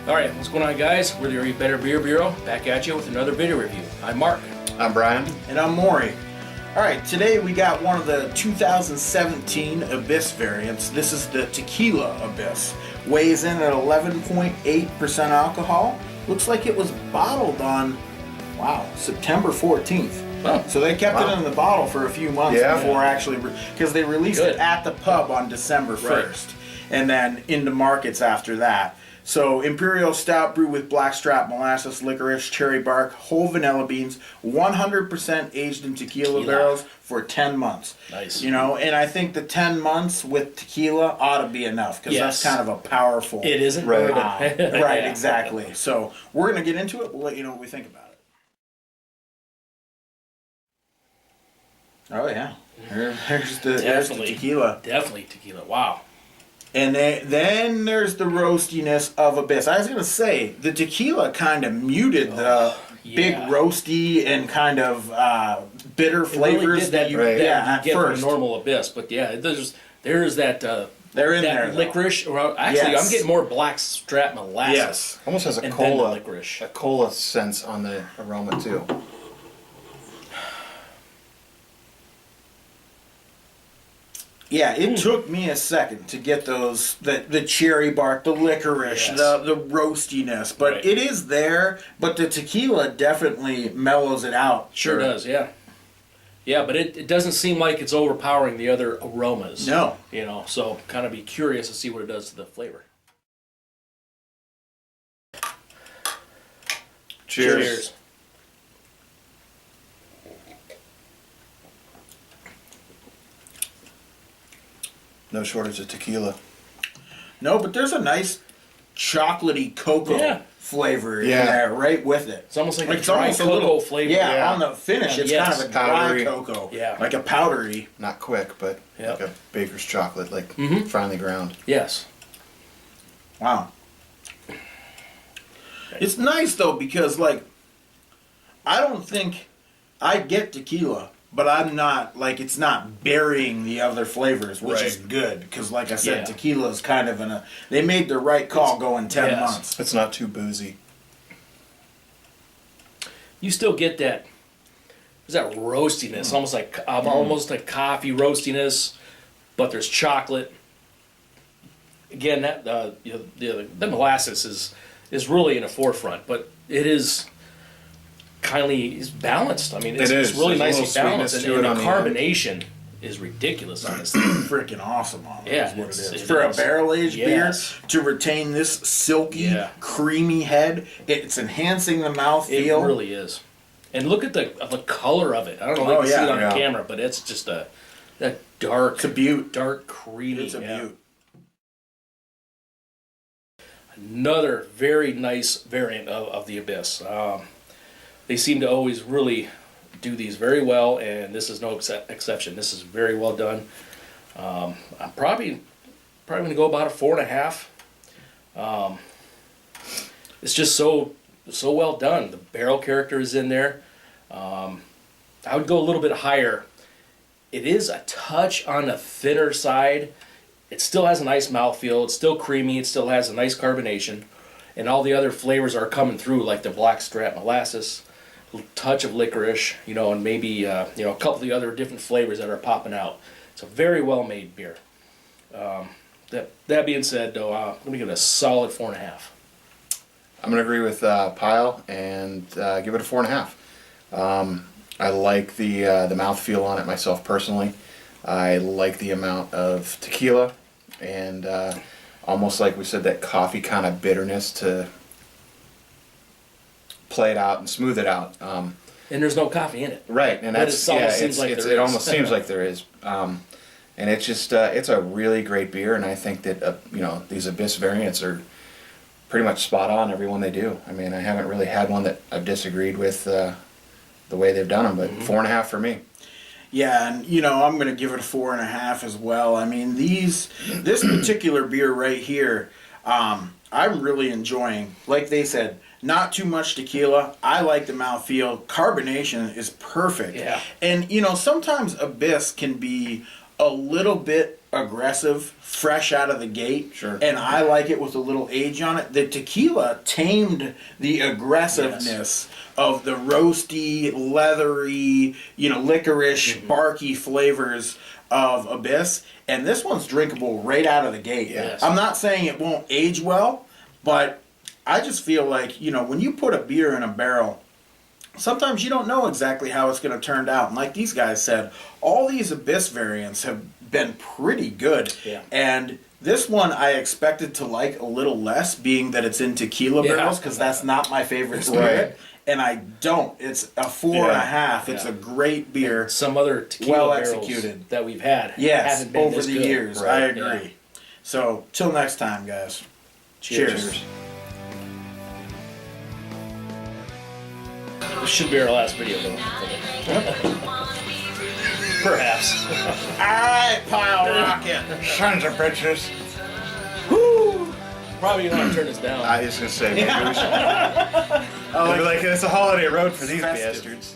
All right, what's going on, guys? We're the EBBB Beer Bureau, back at you with another video review. I'm Mark. I'm Brian. And I'm Maury. All right, today we got one of the 2017 Abyss variants. This is the Tequila Abyss. Weighs in at 11.8% alcohol. Looks like it was bottled on, September 14th. Wow. So they kept it in the bottle for a few months before actually, because they released it at the pub on December 1st. And then into markets after that. So Imperial Stout brewed with blackstrap molasses, licorice, cherry bark, whole vanilla beans, 100% aged in tequila barrels for 10 months. Nice. You know, and I think the 10 months with tequila ought to be enough because that's kind of a powerful. It isn't right. Right, exactly. So we're going to get into it. We'll let you know what we think about it. Oh yeah, there's the tequila. Definitely tequila. Wow. And then there's the roastiness of Abyss. I was going to say, the tequila kind of muted the big roasty and kind of bitter flavors really did that you get at from first. a normal Abyss. But yeah, there's that They're in that there, licorice. Well, actually, I'm getting more blackstrap molasses. Yes. Almost has a and cola licorice. a cola sense on the aroma too. Yeah, it took me a second to get those, the cherry bark, the licorice, the roastiness. But it is there, but the tequila definitely mellows it out. Sure does, yeah. Yeah, but it doesn't seem like it's overpowering the other aromas. No. You know, so kind of be curious to see what it does to the flavor. Cheers. No shortage of tequila. No, but there's a nice chocolatey cocoa flavor in there right with it. It's almost like a dry cocoa flavor. Yeah, on the finish, it's kind of a dry cocoa. Yeah. Like a powdery. Not quick, but like a baker's chocolate, like finely ground. Yes. Wow. It's nice though because like I don't think I get tequila, but I'm not it's not burying the other flavors, which is good because like I said, tequila is kind of they made the right call going 10 months. It's not too boozy. You still get that. There's that roastiness, almost like coffee roastiness, but there's chocolate. Again, that the molasses is really in the forefront, but it is is balanced. I mean, it's really nicely balanced, and the carbonation is ridiculous on this thing. Freaking awesome on it is what it is. For a barrel-aged beer, to retain this silky, creamy head, it's enhancing the mouthfeel. It really is. And look at the color of it. I don't know if you can see it on the camera, but it's just that dark, it's a beaut. Dark, creamy. It's a beaut. Another very nice variant of the Abyss. They seem to always really do these very well, and this is no exception. This is very well done. I'm probably going to go about a 4.5. It's just so well done. The barrel character is in there. I would go a little bit higher. It is a touch on the thinner side. It still has a nice mouthfeel. It's still creamy. It still has a nice carbonation, and all the other flavors are coming through, like the blackstrap molasses, a touch of licorice, and maybe a couple of the other different flavors that are popping out. It's a very well made beer. That being said, though, I'm going to give it a solid 4.5. I'm going to agree with Pyle and give it a 4.5. I like the mouthfeel on it myself personally. I like the amount of tequila and almost like we said, that coffee kind of bitterness to play it out and smooth it out. And there's no coffee in it. Right, and that's it almost seems like there is. And it's just it's a really great beer, and I think that these Abyss variants are pretty much spot on every one they do. I mean, I haven't really had one that I've disagreed with the way they've done them, but 4.5 for me. Yeah, and I'm going to give it a 4.5 as well. I mean, this particular beer right here, I'm really enjoying. Like they said, not too much tequila. I like the mouthfeel. Carbonation is perfect. Yeah. And sometimes Abyss can be a little bit aggressive, fresh out of the gate. Sure. And I like it with a little age on it. The tequila tamed the aggressiveness of the roasty, leathery, licorice, barky flavors of Abyss. And this one's drinkable right out of the gate. Yes. I'm not saying it won't age well, but I just feel like, when you put a beer in a barrel, sometimes you don't know exactly how it's going to turn out. And like these guys said, all these Abyss variants have been pretty good. Yeah. And this one I expected to like a little less, being that it's in tequila barrels, because that's not my favorite spirit. Right. And I don't. It's a 4.5. It's a great beer. Some other tequila Well barrels executed. that we've had Yes, haven't been over this the good. years. Right. I agree. Yeah. So, till next time, guys. Cheers. This should be our last video, though. Perhaps. Alright, pile rocket. Sons of bitches. Woo! Probably gonna have to turn this down. I was gonna say maybe we should. Like it's a holiday road for these Festive. bastards.